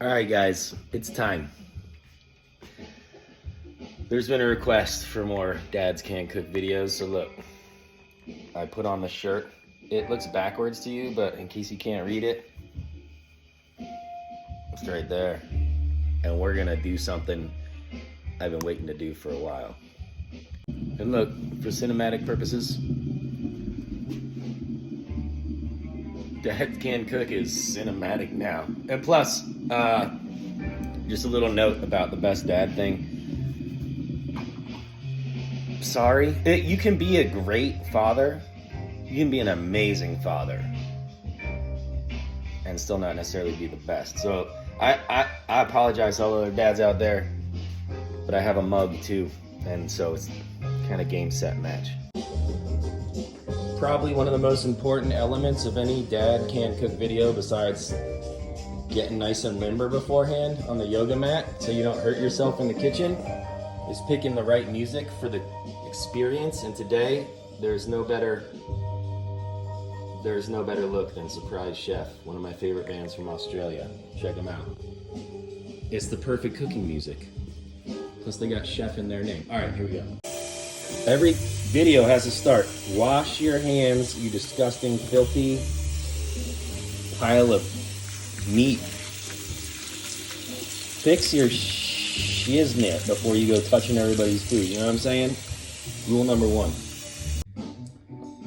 All right, guys, it's time. There's been a request for more Dads Can't Cook videos, so look, I put on the shirt. It looks backwards to you, but in case you can't read it, it's right there. And we're gonna do something I've been waiting to do for a while. And look, for cinematic purposes, Dad Can Cook is cinematic now. And plus, just a little note about the best dad thing. Sorry, you can be a great father. You can be an amazing father and still not necessarily be the best. So I apologize to all the other dads out there, but I have a mug too. And so it's kind of game, set, match. Probably one of the most important elements of any Dad Can't Cook video, besides getting nice and limber beforehand on the yoga mat so you don't hurt yourself in the kitchen, is picking the right music for the experience. And today, there's no better look than Surprise Chef, one of my favorite bands from Australia. Check them out. It's the perfect cooking music. Plus they got chef in their name. All right, here we go. Every video has a start. Wash your hands, you disgusting, filthy pile of meat. Fix your shiznit before you go touching everybody's food. You know what I'm saying? Rule number one.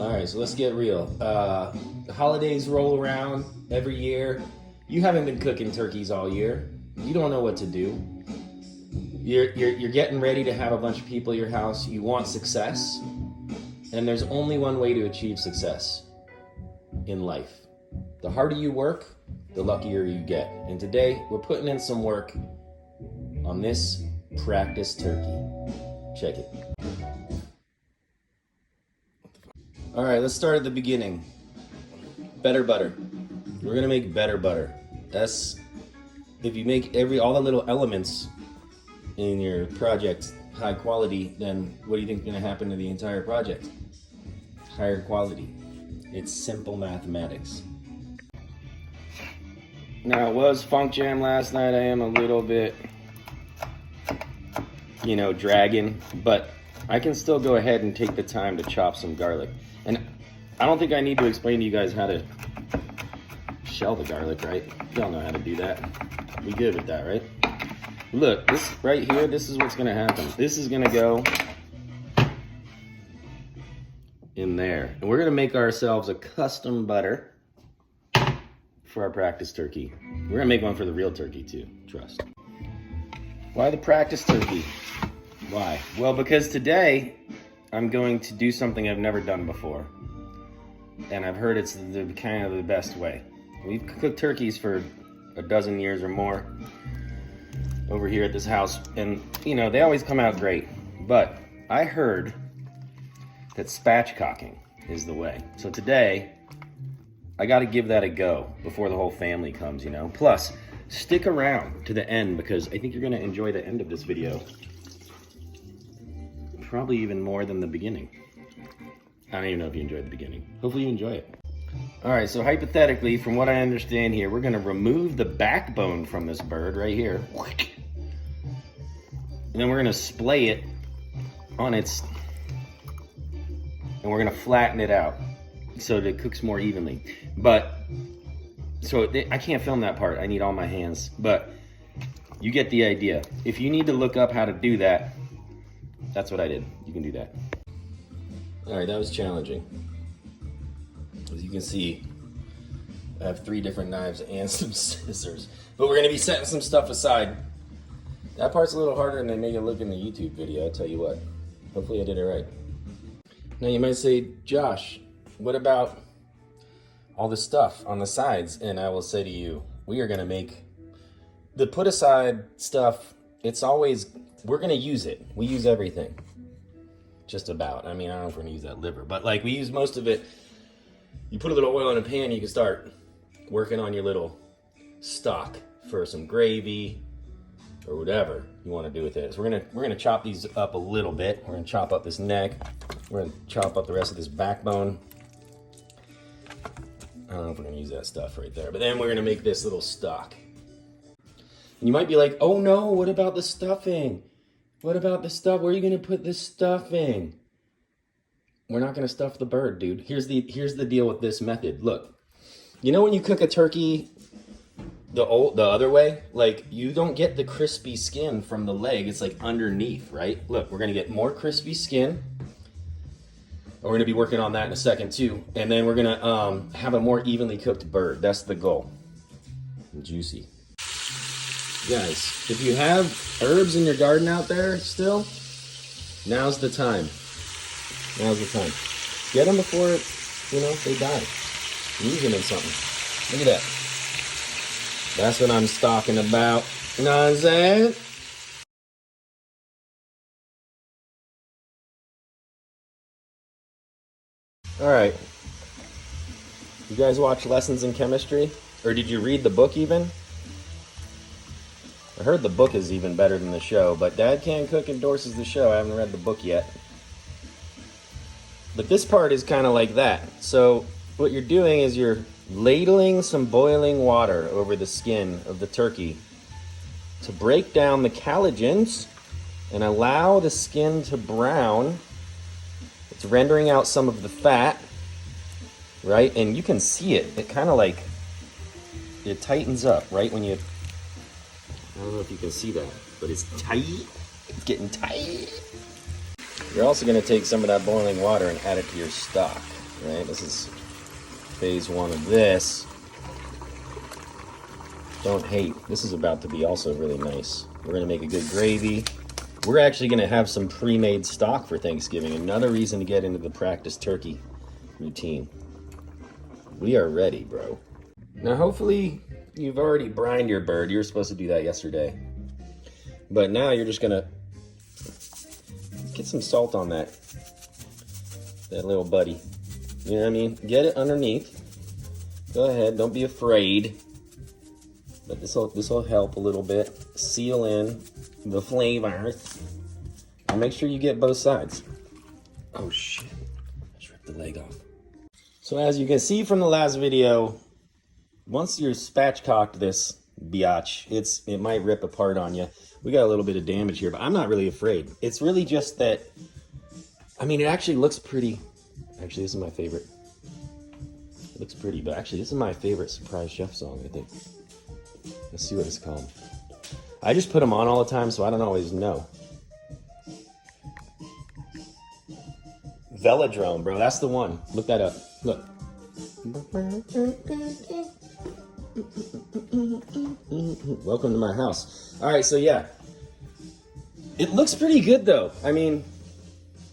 All right, so let's get real. The holidays roll around every year. You haven't been cooking turkeys all year. You don't know what to do. You're getting ready to have a bunch of people at your house. You want success, and there's only one way to achieve success in life. The harder you work, the luckier you get. And today, we're putting in some work on this practice turkey. Check it. All right, let's start at the beginning. Better butter. We're gonna make better butter. That's, if you make all the little elements in your project high quality, then what do you think is gonna happen to the entire project? Higher quality. It's simple mathematics. Now, it was Funk Jam last night. I am a little bit, dragging, but I can still go ahead and take the time to chop some garlic. And I don't think I need to explain to you guys how to shell the garlic, right? You all know how to do that. We good with that, right? Look, this right here, this is what's gonna happen. This is gonna go in there. And we're gonna make ourselves a custom butter for our practice turkey. We're gonna make one for the real turkey too, trust. Why the practice turkey? Why? Well, because today I'm going to do something I've never done before. And I've heard it's kind of the best way. We've cooked turkeys for a dozen years or more over here at this house, and they always come out great. But I heard that spatchcocking is the way. So today, I gotta give that a go before the whole family comes, Plus, stick around to the end because I think you're gonna enjoy the end of this video. Probably even more than the beginning. I don't even know if you enjoyed the beginning. Hopefully you enjoy it. All right, so hypothetically, from what I understand here, we're gonna remove the backbone from this bird right here. And then we're gonna splay it on its, and we're gonna flatten it out so that it cooks more evenly. But, I can't film that part. I need all my hands, but you get the idea. If you need to look up how to do that, that's what I did. You can do that. All right, that was challenging. As you can see, I have 3 different knives and some scissors. But we're gonna be setting some stuff aside. That part's a little harder than they make it look in the YouTube video, I'll tell you what. Hopefully I did it right. Now you might say, Josh, what about all the stuff on the sides? And I will say to you, we are gonna make the put aside stuff. It's always, we're gonna use it. We use everything. Just about. I mean, I don't know if we're gonna use that liver, but we use most of it. You put a little oil in a pan, you can start working on your little stock for some gravy or whatever you want to do with it. So we're gonna chop these up a little bit. We're gonna chop up this neck. We're gonna chop up the rest of this backbone. I don't know if we're gonna use that stuff right there, but then we're gonna make this little stock. And you might be like, oh no, what about the stuffing? What about the stuff? Where are you going to put the stuffing? We're not going to stuff the bird, dude. Here's the deal with this method. Look, you know when you cook a turkey the other way, like you don't get the crispy skin from the leg. It's like underneath, right? Look, we're going to get more crispy skin. We're going to be working on that in a second too. And then we're going to have a more evenly cooked bird. That's the goal. Juicy. Guys, if you have herbs in your garden out there still, now's the time. Now's the time. Get them before, you know, they die. Use them in something. Look at that. That's what I'm talking about. You know what I'm saying? All right. You guys watch Lessons in Chemistry? Or did you read the book even? I heard the book is even better than the show, but Dad Can Cook endorses the show. I haven't read the book yet. But this part is kind of like that. So what you're doing is you're ladling some boiling water over the skin of the turkey to break down the collagens and allow the skin to brown. It's rendering out some of the fat, right? And you can see it. It kind of like, it tightens up, right? When you, I don't know if you can see that, but it's tight. It's getting tight. You're also going to take some of that boiling water and add it to your stock, right? This is phase one of this. Don't hate. This is about to be also really nice. We're going to make a good gravy. We're actually going to have some pre-made stock for Thanksgiving. Another reason to get into the practice turkey routine. We are ready, bro. Now, hopefully, you've already brined your bird. You were supposed to do that yesterday. But now you're just going to get some salt on that little buddy. You know what I mean? Get it underneath. Go ahead. Don't be afraid. But this will help a little bit. Seal in the flavors. And make sure you get both sides. Oh, shit. I just ripped the leg off. So as you can see from the last video, once you're spatchcocked this biatch, it might rip apart on you. We got a little bit of damage here, but I'm not really afraid. It's really just that, I mean, it actually looks pretty. Actually, this is my favorite. It looks pretty, but actually, this is my favorite surprise chef song, I think. Let's see what it's called. I just put them on all the time, so I don't always know. Velodrome, bro. That's the one. Look that up. Look. Welcome to my house. All right, so yeah. It looks pretty good, though. I mean,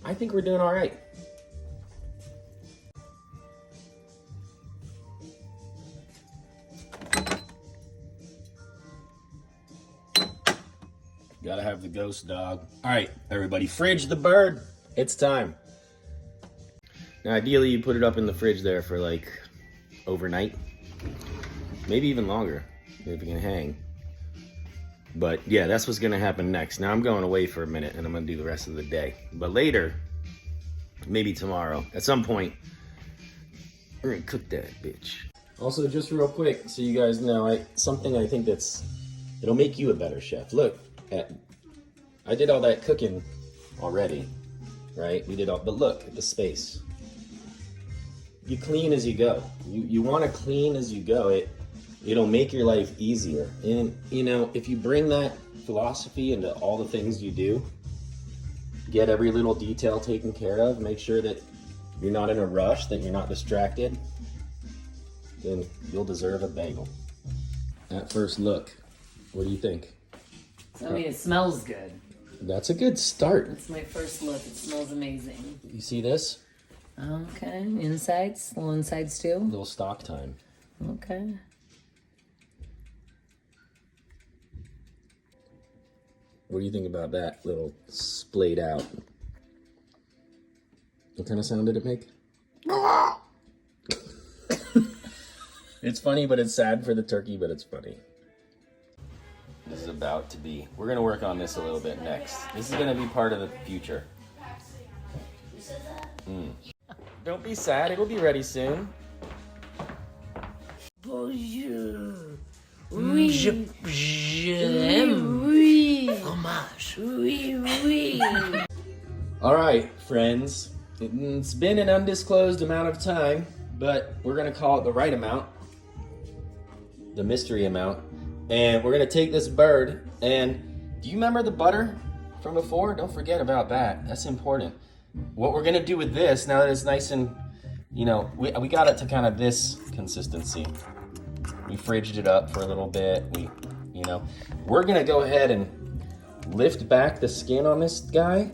I think we're doing all right. Gotta have the ghost dog. All right, everybody, fridge the bird. It's time. Now, ideally, you put it up in the fridge there for like overnight. Maybe even longer, if it can hang. But yeah, that's what's gonna happen next. Now I'm going away for a minute and I'm gonna do the rest of the day. But later, maybe tomorrow, at some point, we're gonna cook that bitch. Also, just real quick, so you guys know, something I think it'll make you a better chef. Look, I did all that cooking already, right? But look at the space. You clean as you go. You want to clean as you go. It'll make your life easier. And you know, if you bring that philosophy into all the things you do, get every little detail taken care of, make sure that you're not in a rush, that you're not distracted, then you'll deserve a bagel. At first look, what do you think? I mean, it smells good. That's a good start. That's my first look. It smells amazing. You see this? Okay. Insides? Little insides too? Little stock time. Okay. What do you think about that little splayed out? What kind of sound did it make? It's funny, but it's sad for the turkey, but it's funny. This is about to be. We're going to work on this a little bit next. This is going to be part of the future. Don't be sad. It'll be ready soon. Bonjour. Oui. Homage. Oui, oui. All right, friends. It's been an undisclosed amount of time, but we're gonna call it the right amount, the mystery amount. And we're gonna take this bird, and do you remember the butter from before? Don't forget about that. That's important. What we're gonna do with this, now that it's nice and, we got it to kind of this consistency. We fridged it up for a little bit. We're gonna go ahead and lift back the skin on this guy,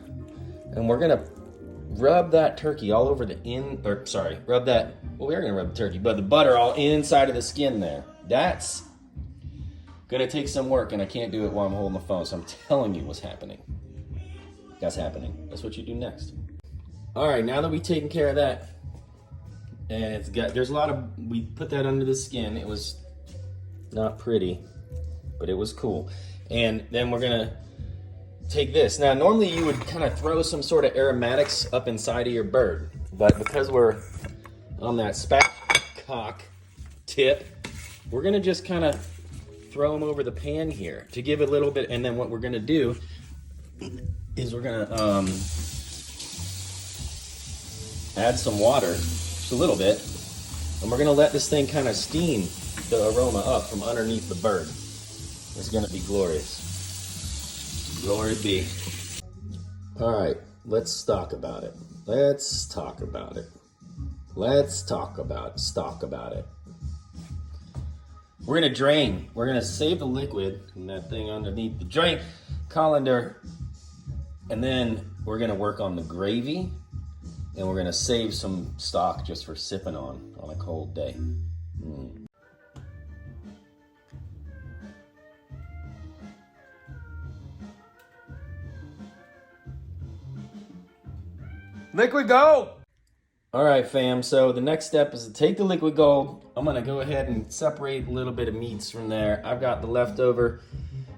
and we're gonna rub that turkey all over we are gonna rub the turkey, but the butter all inside of the skin there. That's gonna take some work, and I can't do it while I'm holding the phone, so I'm telling you what's happening. That's happening. That's what you do next. All right, now that we've taken care of that, and we put that under the skin. It was not pretty, but it was cool. And then we're gonna take this. Now, normally you would kind of throw some sort of aromatics up inside of your bird, but because we're on that Spatchcock tip, we're gonna just kind of throw them over the pan here to give it a little bit. And then what we're gonna do is we're gonna add some water, just a little bit, and we're gonna let this thing kind of steam the aroma up from underneath the bird. It's gonna be glorious. Glory be. All right, let's talk about it. Let's talk about it. Stock about it. We're gonna drain. We're gonna save the liquid in that thing underneath the drain colander, and then we're gonna work on the gravy, and we're gonna save some stock just for sipping on a cold day. Liquid gold! All right, fam, so the next step is to take the liquid gold. I'm gonna go ahead and separate a little bit of meats from there. I've got the leftover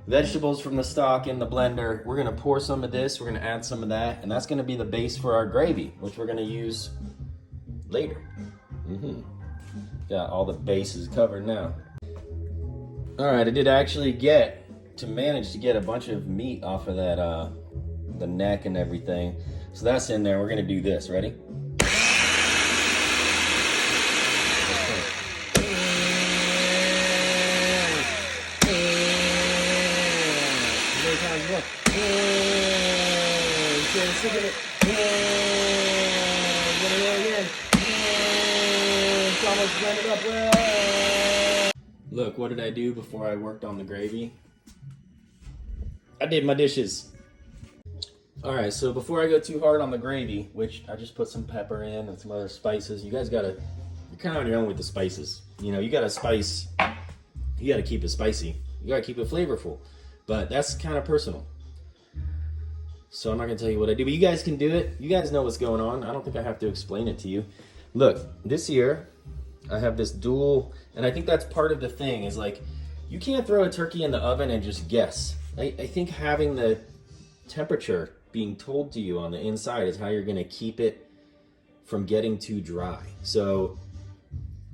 vegetables from the stock in the blender. We're gonna pour some of this, we're gonna add some of that, and that's gonna be the base for our gravy, which we're gonna use later. Got all the bases covered now. All right, I did actually manage to get a bunch of meat off of that, the neck and everything. So that's in there. We're gonna do this. Ready? Look, what did I do before I worked on the gravy? I did my dishes. All right, so before I go too hard on the gravy, which I just put some pepper in and some other spices, you're kind of on your own with the spices. You gotta spice, you gotta keep it spicy. You gotta keep it flavorful, but that's kind of personal. So I'm not gonna tell you what I do, but you guys can do it. You guys know what's going on. I don't think I have to explain it to you. Look, this year, I have this dual, and I think that's part of the thing, is like, you can't throw a turkey in the oven and just guess. I think having the temperature being told to you on the inside is how you're gonna keep it from getting too dry. So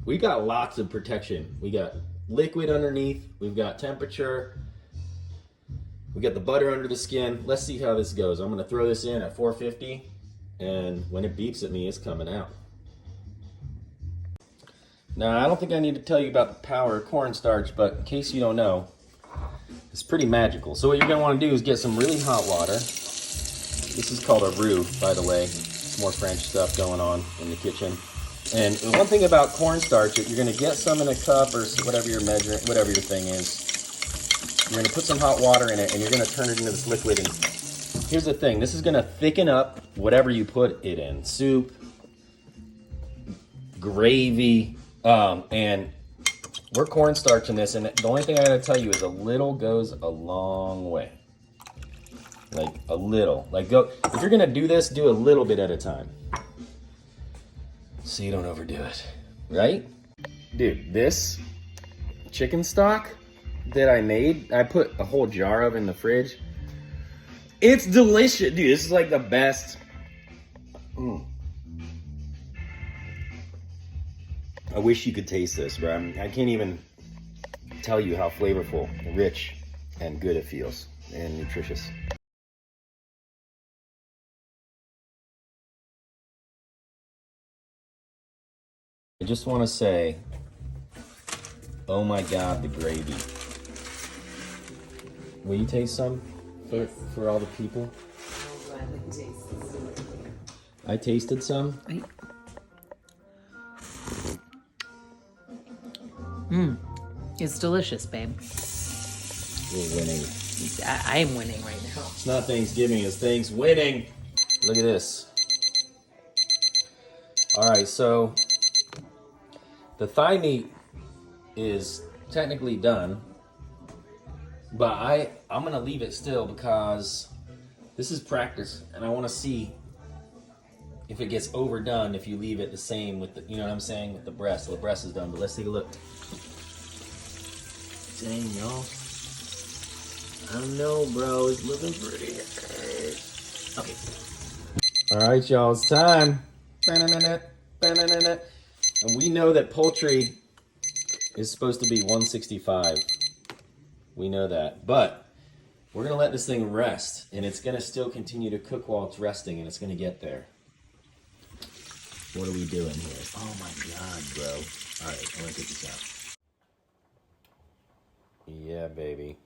we got lots of protection. We got liquid underneath, we've got temperature, we got the butter under the skin. Let's see how this goes. I'm gonna throw this in at 450, and when it beeps at me, it's coming out. Now, I don't think I need to tell you about the power of cornstarch, but in case you don't know, it's pretty magical. So what you're gonna wanna do is get some really hot water. This is called a roux, by the way. It's more French stuff going on in the kitchen. And the one thing about cornstarch, you're gonna get some in a cup or whatever you're measuring, whatever your thing is. You're gonna put some hot water in it, and you're gonna turn it into this liquid. And here's the thing, this is gonna thicken up whatever you put it in. Soup, gravy, and we're cornstarch in this, and the only thing I gotta tell you is a little goes a long way. Like a little. If you're gonna do this, do a little bit at a time, so you don't overdo it, right? Dude, this chicken stock that I made, I put a whole jar of in the fridge. It's delicious, dude. This is like the best. I wish you could taste this, bro. I can't even tell you how flavorful, rich, and good it feels, and nutritious. I just want to say, oh my God, the gravy. Will you taste some for all the people? I'll gladly taste this. I tasted some. It's delicious, babe. We're winning. I am winning right now. It's not Thanksgiving, it's Thanks winning. Look at this. All right, so the thigh meat is technically done, but I'm gonna leave it still because this is practice, and I want to see if it gets overdone if you leave it the same with the, you know what I'm saying, with the breast. So the breast is done, but let's take a look. Dang, y'all. I don't know, bro. It's looking pretty. Okay. All right, y'all. It's time. And we know that poultry is supposed to be 165. We know that. But we're going to let this thing rest. And it's going to still continue to cook while it's resting. And it's going to get there. What are we doing here? Oh, my God, bro. All right. I'm going to take this out. Yeah, baby.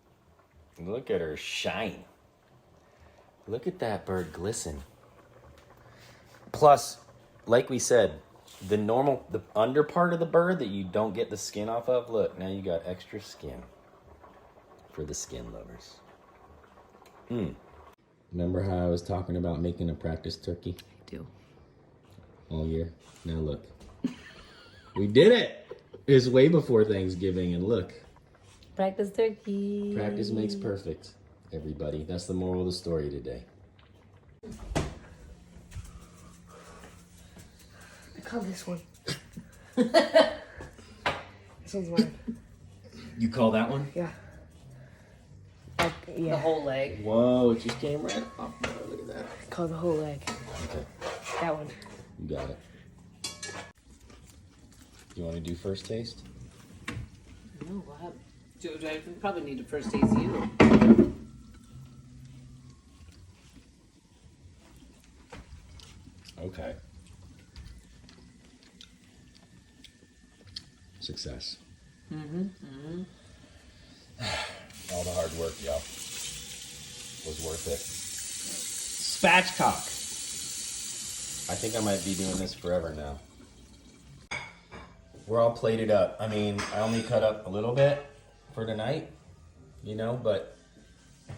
Look at her shine. Look at that bird glisten. Plus, like we said, the under part of the bird that you don't get the skin off of, look, now you got extra skin for the skin lovers. Remember how I was talking about making a practice turkey? I do. All year? Now look. We did it! It's way before Thanksgiving, and look. Practice turkey. Practice makes perfect, everybody. That's the moral of the story today. I call this one. This one's mine. You call that one? Yeah. The Yeah. whole leg. Whoa, it just came right off. Look at that. I call the whole leg. Okay, That one. you got it. You want to do first taste? No, what? I probably need to first taste you. Okay. Success. All the hard work, y'all, was worth it. Spatchcock. I think I might be doing this forever now. We're all plated up. I mean, I only cut up a little bit for tonight, you know, but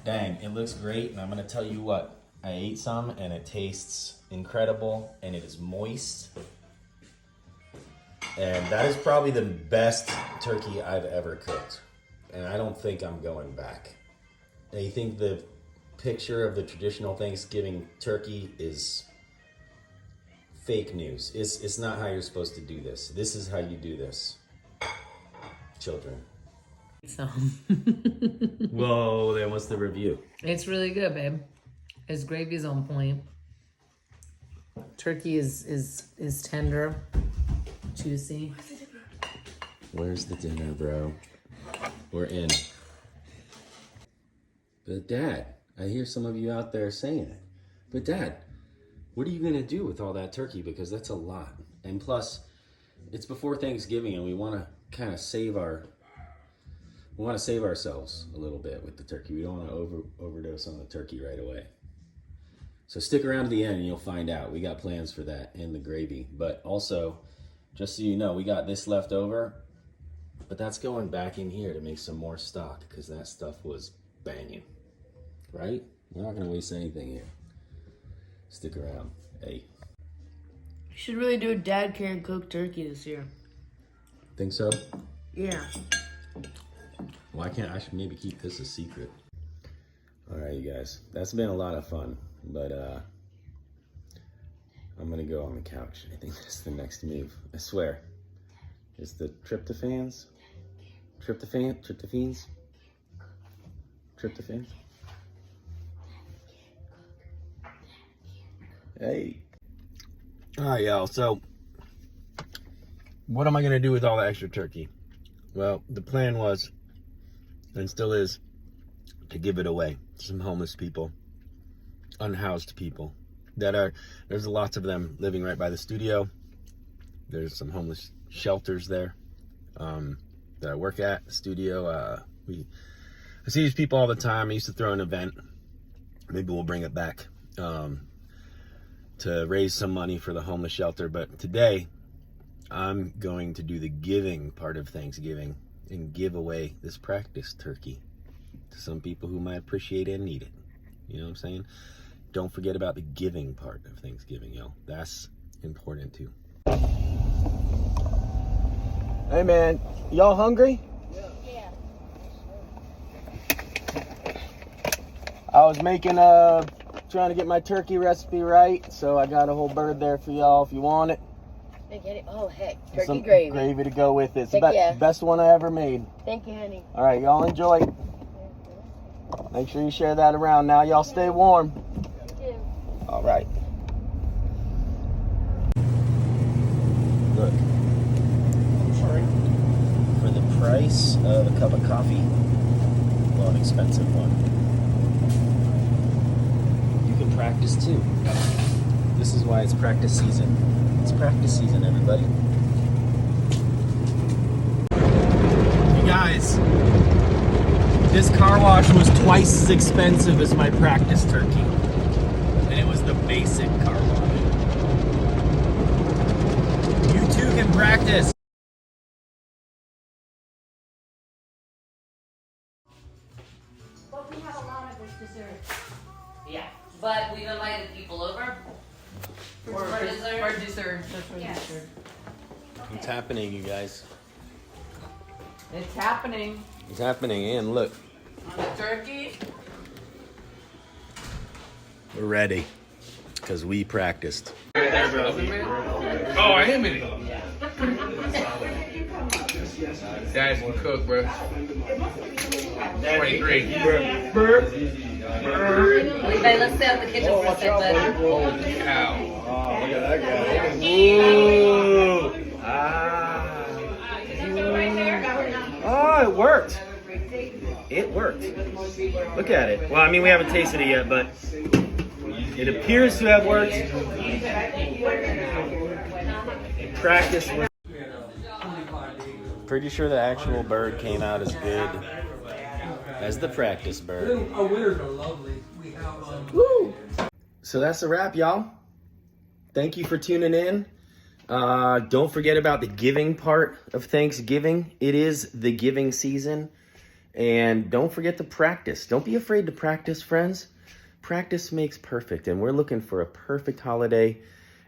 dang, it looks great. And I'm going to tell you what, I ate some and it tastes incredible and it is moist. And that is probably the best turkey I've ever cooked. And I don't think I'm going back. And you think the picture of the traditional Thanksgiving turkey is fake news. It's not how you're supposed to do this. This is how you do this, children. So Whoa, then what's the review? it's really good, babe. His gravy's on point. Turkey is tender, juicy. Where's the dinner, bro? We're in. But Dad, I hear some of you out there saying it. But Dad, what are you gonna do with all that turkey? Because that's a lot. And plus, it's before Thanksgiving and we wanna kind of save ourselves a little bit with the turkey. We don't want to overdose on the turkey right away. So stick around to the end and you'll find out. We got plans for that and the gravy. But also, just so you know, we got this left over, but that's going back in here to make some more stock because that stuff was banging, right? We're not going to waste anything here. Stick around. Hey. You should really do a dad can cook turkey this year. Think so? Yeah. Why can't I should maybe keep this a secret? All right, you guys. That's been a lot of fun, but I'm gonna go on the couch. I think that's the next move. I swear. It's the tryptophans. Tryptophans. Hey. All right, y'all. So, what am I gonna do with all the extra turkey? Well, the plan was, and still is, to give it away to some homeless people, unhoused people there's lots of them living right by the studio. There's some homeless shelters there that I work at, the studio. I see these people all the time. I used to throw an event. Maybe we'll bring it back to raise some money for the homeless shelter. But today, I'm going to do the giving part of Thanksgiving and give away this practice turkey to some people who might appreciate it and need it. You know what I'm saying? Don't forget about the giving part of Thanksgiving, yo. That's important too. Hey man, y'all hungry? Yeah. I was making trying to get my turkey recipe right, so I got a whole bird there for y'all if you want it. I get it. Oh heck, turkey Some gravy. gravy to go with it. It's the Heck yeah. best one I ever made. Thank you, honey. All right, y'all enjoy. Make sure you share that around. Now y'all stay warm. You too. All right. Look. For the price of a cup of coffee, well, an expensive one, you can practice too. This is why it's practice season. It's practice season, everybody. You guys, this car wash was twice as expensive as my practice turkey. And it was the basic car wash. You too can practice. But we have a lot of this dessert. Yeah, but we've invited people over for dessert. For dessert. Just for Yes. dessert. It's happening, you guys. It's happening It's happening, and look, on the turkey. we're ready because we practiced. Oh, I am in it. Dad's can cook, bro. 23. Levi, let's stay out the kitchen for a sec, bud. Holy cow. Ooh. Oh, it worked. It worked. Look at it. Well, I mean, we haven't tasted it yet, but it appears to have worked. Practice. Pretty sure the actual bird came out as good as the practice bird. Our winters are lovely. We have Woo! So that's a wrap, y'all. Thank you for tuning in. Don't forget about the giving part of Thanksgiving. It is the giving season. And don't forget to practice. Don't be afraid to practice, friends. Practice makes perfect. And we're looking for a perfect holiday.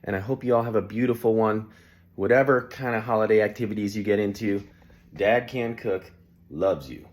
And I hope you all have a beautiful one. Whatever kind of holiday activities you get into, Dad Can Cook loves you.